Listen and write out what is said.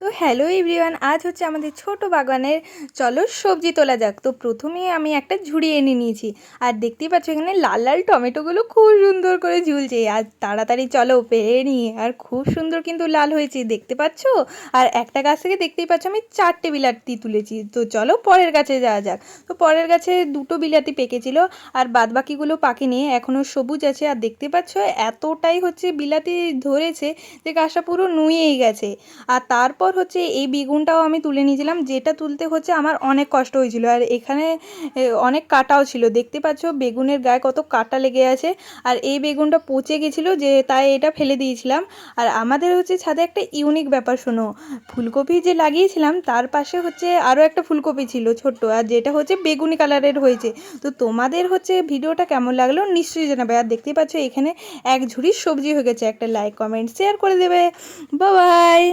তো hello everyone, আজ হচ্ছে আমাদের ছোট বাগানের চলো সবজি তোলা যাক। তো প্রথমেই আমি একটা ঝুড়ি এনে নিয়েছি, আর দেখতেই পাচ্ছ এখানে লাল লাল টমেটোগুলো খুব সুন্দর করে ঝুলছে। আর তাড়াতাড়ি চলো পেরে নিয়ে, আর খুব সুন্দর কিন্তু লাল হয়েছে দেখতে পাচ্ছ। আর একটা গাছ থেকে দেখতেই পাচ্ছ আমি 4টে বিলাতি তুলেছি। তো চলো পরের গাছে যাওয়া যাক। তো পরের গাছে 2টো বিলাতি পেকেছিল, আর বাদবাকিগুলো পাকেনি, এখনও সবুজ আছে। আর দেখতে পাচ্ছ এতটাই হচ্ছে বিলাতি ধরেছে যে গাছটা পুরো নুয়েই গেছে। আর তারপর হচ্ছে এই বেগুনটাও আমি তুলে নিয়েছিলাম, যেটা তুলতে হচ্ছে আমার অনেক কষ্ট হয়েছিল। আর এখানে অনেক কাটাও ছিল, দেখতে পাচ্ছ বেগুনের গায়ে কত কাটা লেগে আছে। আর এই বেগুনটা পচে গেছিলো, যে তাই এটা ফেলে দিয়েছিলাম। আর আমাদের হচ্ছে ছাদে একটা ইউনিক ব্যাপার, শোনো, ফুলকপি যে লাগিয়েছিলাম তার পাশে হচ্ছে আরও একটা ফুলকপি ছিল ছোট্ট, আর যেটা হচ্ছে বেগুনি কালারের হয়েছে। তো তোমাদের হচ্ছে ভিডিওটা কেমন লাগলো নিশ্চয়ই জানাবে। আর দেখতেই পাচ্ছ এখানে এক ঝুড়ি সবজি হয়ে গেছে। একটা লাইক কমেন্ট শেয়ার করে দেবে। Bye bye.